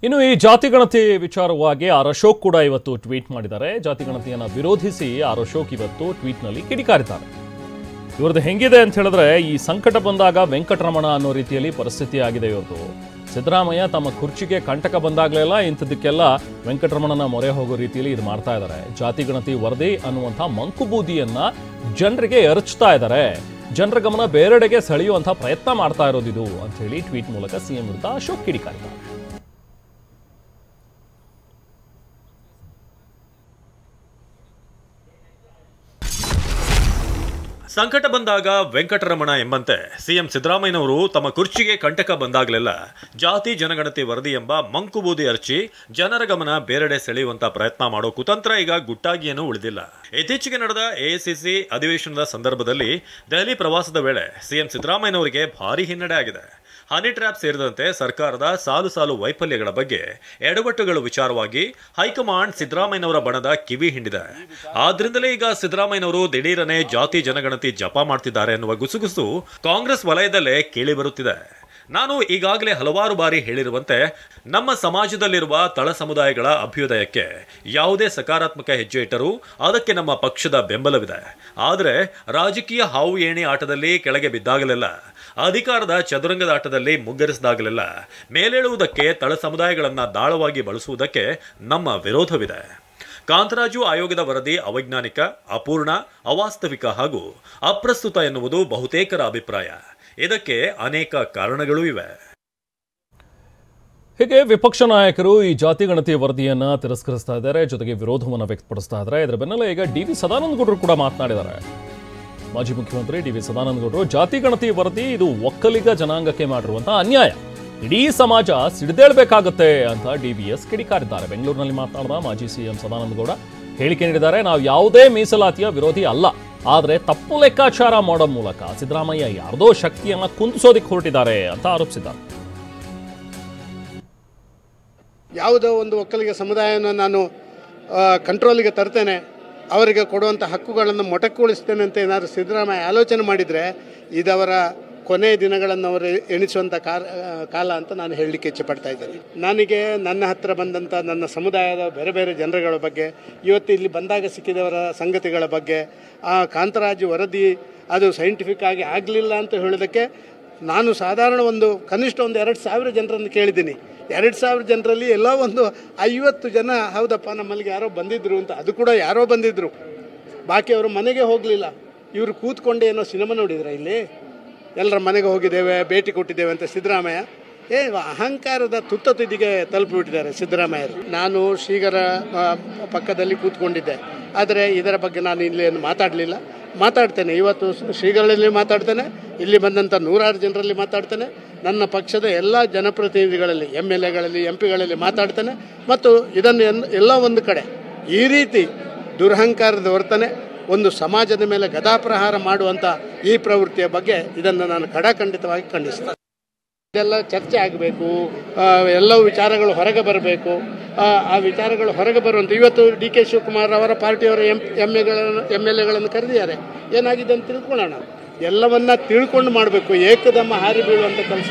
ಇನ್ನು ಈ ಜಾತಿಗಣತಿ ವಿಚಾರವಾಗಿ ಆರ್ ಅಶೋಕ್ ಕೂಡ ಇವತ್ತು ಟ್ವೀಟ್ ಮಾಡಿದ್ದಾರೆ. ಜಾತಿಗಣತಿಯನ್ನು ವಿರೋಧಿಸಿ ಆರ್ ಅಶೋಕ್ ಇವತ್ತು ಟ್ವೀಟ್ನಲ್ಲಿ ಕಿಡಿಕಾರಿದ್ದಾರೆ. ಇವ್ರದ್ದು ಹೆಂಗಿದೆ ಅಂತ ಹೇಳಿದ್ರೆ, ಈ ಸಂಕಟ ಬಂದಾಗ ವೆಂಕಟರಮಣ ಅನ್ನೋ ರೀತಿಯಲ್ಲಿ ಪರಿಸ್ಥಿತಿ ಆಗಿದೆ ಇವ್ರದ್ದು. ಸಿದ್ದರಾಮಯ್ಯ ತಮ್ಮ ಕುರ್ಚಿಗೆ ಕಂಟಕ ಬಂದಾಗಲೆಲ್ಲ ಇಂಥದಕ್ಕೆಲ್ಲ ವೆಂಕಟರಮಣನ ಮೊರೆ ಹೋಗೋ ರೀತಿಯಲ್ಲಿ ಇದು ಮಾಡ್ತಾ ಇದ್ದಾರೆ. ಜಾತಿಗಣತಿ ವರದಿ ಅನ್ನುವಂಥ ಮಂಕುಬೂದಿಯನ್ನ ಜನರಿಗೆ ಎರಚ್ತಾ ಇದ್ದಾರೆ. ಜನರ ಗಮನ ಬೇರೆಡೆಗೆ ಸೆಳೆಯುವಂಥ ಪ್ರಯತ್ನ ಮಾಡ್ತಾ ಇರೋದಿದು ಅಂತ ಹೇಳಿ ಟ್ವೀಟ್ ಮೂಲಕ ಸಿಎಂ ವಿರುದ್ಧ ಅಶೋಕ್ ಕಿಡಿಕಾರಿದ್ದಾರೆ. ಸಂಕಟ ಬಂದಾಗ ವೆಂಕಟರಮಣ ಎಂಬಂತೆ ಸಿಎಂ ಸಿದ್ದರಾಮಯ್ಯನವರು ತಮ್ಮ ಕುರ್ಚಿಗೆ ಕಂಟಕ ಬಂದಾಗಲೆಲ್ಲ ಜಾತಿ ಜನಗಣತಿ ವರದಿ ಎಂಬ ಮಂಕುಬೂದಿ ಅರ್ಚಿ ಜನರ ಗಮನ ಬೇರೆಡೆ ಸೆಳೆಯುವಂತ ಪ್ರಯತ್ನ ಮಾಡೋ ಕುತಂತ್ರ ಈಗ ಗುಟ್ಟಾಗಿಯೇನೂ ಉಳಿದಿಲ್ಲ. ಇತ್ತೀಚೆಗೆ ನಡೆದ ಎಐಸಿಸಿ ಅಧಿವೇಶನದ ಸಂದರ್ಭದಲ್ಲಿ ದೆಹಲಿ ಪ್ರವಾಸದ ವೇಳೆ ಸಿಎಂ ಸಿದ್ದರಾಮಯ್ಯನವರಿಗೆ ಭಾರೀ ಹಿನ್ನಡೆ ಆಗಿದೆ. ಹನಿ ಟ್ರ್ಯಾಪ್ ಸೇರಿದಂತೆ ಸರ್ಕಾರದ ಸಾಲು ಸಾಲು ವೈಫಲ್ಯಗಳ ಬಗ್ಗೆ ಎಡವಟ್ಟುಗಳ ವಿಚಾರವಾಗಿ ಹೈಕಮಾಂಡ್ ಸಿದ್ದರಾಮಯ್ಯನವರ ಬಣದ ಕಿವಿ ಹಿಂಡಿದೆ. ಆದ್ರಿಂದಲೇ ಈಗ ಸಿದ್ದರಾಮಯ್ಯನವರು ದಿಢೀರನೆ ಜಾತಿ ಜನಗಣತಿ ಜಪ ಮಾಡ್ತಿದ್ದಾರೆ ಎನ್ನುವ ಗುಸುಗುಸು ಕಾಂಗ್ರೆಸ್ ವಲಯದಲ್ಲೇ ಕೇಳಿ ಬರುತ್ತಿದೆ. ನಾನು ಈಗಾಗಲೇ ಹಲವಾರು ಬಾರಿ ಹೇಳಿರುವಂತೆ ನಮ್ಮ ಸಮಾಜದಲ್ಲಿರುವ ತಳ ಸಮುದಾಯಗಳ ಅಭ್ಯುದಯಕ್ಕೆ ಯಾವುದೇ ಸಕಾರಾತ್ಮಕ ಹೆಜ್ಜೆ ಇಟ್ಟರೂ ಅದಕ್ಕೆ ನಮ್ಮ ಪಕ್ಷದ ಬೆಂಬಲವಿದೆ. ಆದರೆ ರಾಜಕೀಯ ಹಾವು ಏಣಿ ಆಟದಲ್ಲಿ ಕೆಳಗೆ ಬಿದ್ದಾಗಲೆಲ್ಲ, ಅಧಿಕಾರದ ಚದುರಂಗದ ಆಟದಲ್ಲಿ ಮುಗ್ಗರಿಸಿದಾಗಲೆಲ್ಲ ಮೇಲೇಳುವುದಕ್ಕೆ ತಳ ಸಮುದಾಯಗಳನ್ನು ದಾಳವಾಗಿ ಬಳಸುವುದಕ್ಕೆ ನಮ್ಮ ವಿರೋಧವಿದೆ. ಕಾಂತರಾಜು ಆಯೋಗದ ವರದಿ ಅವೈಜ್ಞಾನಿಕ, ಅಪೂರ್ಣ, ಅವಾಸ್ತವಿಕ ಹಾಗೂ ಅಪ್ರಸ್ತುತ ಎನ್ನುವುದು ಬಹುತೇಕರ ಅಭಿಪ್ರಾಯ. ಇದಕ್ಕೆ ಅನೇಕ ಕಾರಣಗಳೂ ಇವೆ. ಹೀಗೆ ವಿಪಕ್ಷ ನಾಯಕರು ಈ ಜಾತಿಗಣತಿ ವರದಿಯನ್ನ ತಿರಸ್ಕರಿಸ್ತಾ ಇದ್ದಾರೆ, ಜೊತೆಗೆ ವಿರೋಧವನ್ನು ವ್ಯಕ್ತಪಡಿಸ್ತಾ ಇದ್ದಾರೆ. ಇದರ ಬೆನ್ನಲ್ಲೇ ಈಗ ಡಿ.ವಿ. ಸದಾನಂದಗೌಡರು ಕೂಡ ಮಾತನಾಡಿದ್ದಾರೆ. ಮಾಜಿ ಮುಖ್ಯಮಂತ್ರಿ ಡಿ.ವಿ. ಸದಾನಂದಗೌಡರು ಜಾತಿಗಣತಿ ವರದಿ ಇದು ಒಕ್ಕಲಿಗ ಜನಾಂಗಕ್ಕೆ ಮಾಡಿರುವಂತಹ ಅನ್ಯಾಯ, ಇಡೀ ಸಮಾಜ ಸಿಡಿದೇಳಬೇಕಾಗುತ್ತೆ ಅಂತ ಡಿ.ವಿ.ಎಸ್ ಕಿಡಿಕಾರಿದ್ದಾರೆ. ಬೆಂಗಳೂರಿನಲ್ಲಿ ಮಾತನಾಡಿದ ಮಾಜಿ ಸಿಎಂ ಸದಾನಂದಗೌಡ ಹೇಳಿಕೆ ನೀಡಿದ್ದಾರೆ. ನಾವು ಯಾವುದೇ ಮೀಸಲಾತಿಯ ವಿರೋಧಿ ಅಲ್ಲ, ಆದರೆ ತಪ್ಪು ಲೆಕ್ಕಾಚಾರ ಮಾಡೋ ಮೂಲಕ ಸಿದ್ದರಾಮಯ್ಯ ಯಾರದೋ ಶಕ್ತಿಯನ್ನ ಕುಂದಿಸೋದಿಕ್ಕೆ ಹೊರಟಿದ್ದಾರೆ ಅಂತ ಆರೋಪಿಸಿದ್ದಾರೆ. ಯಾವುದೋ ಒಂದು ಒಕ್ಕಲಿಗ ಸಮುದಾಯವನ್ನು ನಾನು ಕಂಟ್ರೋಲಿಗೆ ತರ್ತೇನೆ, ಅವರಿಗೆ ಕೊಡುವಂಥ ಹಕ್ಕುಗಳನ್ನು ಮೊಟಕುಗೊಳಿಸ್ತೇನೆ ಅಂತ ಏನಾದರೂ ಸಿದ್ದರಾಮಯ್ಯ ಆಲೋಚನೆ ಮಾಡಿದರೆ ಇದವರ ಕೊನೆಯ ದಿನಗಳನ್ನು ಅವರು ಎಣಿಸುವಂಥ ಕಾಲ ಅಂತ ನಾನು ಹೇಳಲಿಕ್ಕೆ ಇಚ್ಛೆಪಡ್ತಾ ಇದ್ದೇನೆ. ನನಗೆ ನನ್ನ ಹತ್ತಿರ ಬಂದಂಥ ನನ್ನ ಸಮುದಾಯದ ಬೇರೆ ಬೇರೆ ಜನರುಗಳ ಬಗ್ಗೆ, ಇವತ್ತು ಇಲ್ಲಿ ಬಂದಾಗ ಸಿಕ್ಕಿದವರ ಸಂಗತಿಗಳ ಬಗ್ಗೆ, ಆ ಕಾಂತರಾಜು ವರದಿ ಅದು ಸೈಂಟಿಫಿಕ್ ಆಗಿ ಆಗಲಿಲ್ಲ ಅಂತ ಹೇಳೋದಕ್ಕೆ ನಾನು ಸಾಧಾರಣ ಕನಿಷ್ಠ 2,000 ಜನರನ್ನು ಕೇಳಿದ್ದೀನಿ. 2,000 ಜನರಲ್ಲಿ ಎಲ್ಲ 50 ಜನ ಹೌದಪ್ಪ ನಮ್ಮಲ್ಲಿಗೆ ಯಾರೋ ಬಂದಿದ್ದರು ಅಂತ, ಅದು ಕೂಡ ಯಾರೋ ಬಂದಿದ್ದರು, ಬಾಕಿ ಅವರು ಮನೆಗೆ ಹೋಗಲಿಲ್ಲ. ಇವರು ಕೂತ್ಕೊಂಡು ಏನೋ ಸಿನಿಮಾ ನೋಡಿದ್ರೆ ಇಲ್ಲಿ ಎಲ್ಲರ ಮನೆಗೆ ಹೋಗಿದ್ದೇವೆ, ಭೇಟಿ ಕೊಟ್ಟಿದ್ದೇವೆ ಅಂತ ಸಿದ್ದರಾಮಯ್ಯ ಅಹಂಕಾರದ ತುದಿಗೆ ತಲುಪಿಬಿಟ್ಟಿದ್ದಾರೆ ಸಿದ್ದರಾಮಯ್ಯರು. ನಾನು ಶ್ರೀಗರ ಪಕ್ಕದಲ್ಲಿ ಕೂತ್ಕೊಂಡಿದ್ದೆ, ಆದರೆ ಇದರ ಬಗ್ಗೆ ನಾನು ಇಲ್ಲಿ ಮಾತಾಡಲಿಲ್ಲ. ಮಾತಾಡ್ತೇನೆ, ಇವತ್ತು ಶ್ರೀಗಳಲ್ಲಿ ಮಾತಾಡ್ತೇನೆ, ಇಲ್ಲಿ ಬಂದಂಥ 100 ಜನರಲ್ಲಿ ಮಾತಾಡ್ತೇನೆ, ನನ್ನ ಪಕ್ಷದ ಎಲ್ಲ ಜನಪ್ರತಿನಿಧಿಗಳಲ್ಲಿ, MLAಗಳಲ್ಲಿ, MP ಗಳಲ್ಲಿ ಮಾತಾಡ್ತೇನೆ. ಮತ್ತು ಇದನ್ನು ಎಲ್ಲ ಒಂದು ಕಡೆ ಈ ರೀತಿ ದುರಹಂಕಾರದ ವರ್ತನೆ, ಒಂದು ಸಮಾಜದ ಮೇಲೆ ಗದಾಪ್ರಹಾರ ಮಾಡುವಂಥ ಈ ಪ್ರವೃತ್ತಿಯ ಬಗ್ಗೆ ಇದನ್ನು ನಾನು ಖಡಾಖಂಡಿತವಾಗಿ ಖಂಡಿಸ್ತೇನೆ. ಇದೆಲ್ಲ ಚರ್ಚೆ ಆಗಬೇಕು, ಎಲ್ಲವೂ ವಿಚಾರಗಳು ಹೊರಗೆ ಬರಬೇಕು. ಆ ವಿಚಾರಗಳು ಹೊರಗೆ ಬರುವಂಥ ಇವತ್ತು ಡಿ.ಕೆ. ಶಿವಕುಮಾರ್ ಅವರ ಪಾರ್ಟಿಯವರ MLAಗಳನ್ನು ಕರೆದಿದ್ದಾರೆ. ಏನಾಗಿದೆ ಅಂತ ತಿಳ್ಕೊಳ್ಳೋಣ, ಎಲ್ಲವನ್ನ ತಿಳ್ಕೊಂಡು ಮಾಡಬೇಕು, ಏಕದಮ್ಮ ಹಾರಿ ಬೀಳುವಂಥ ಕೆಲಸ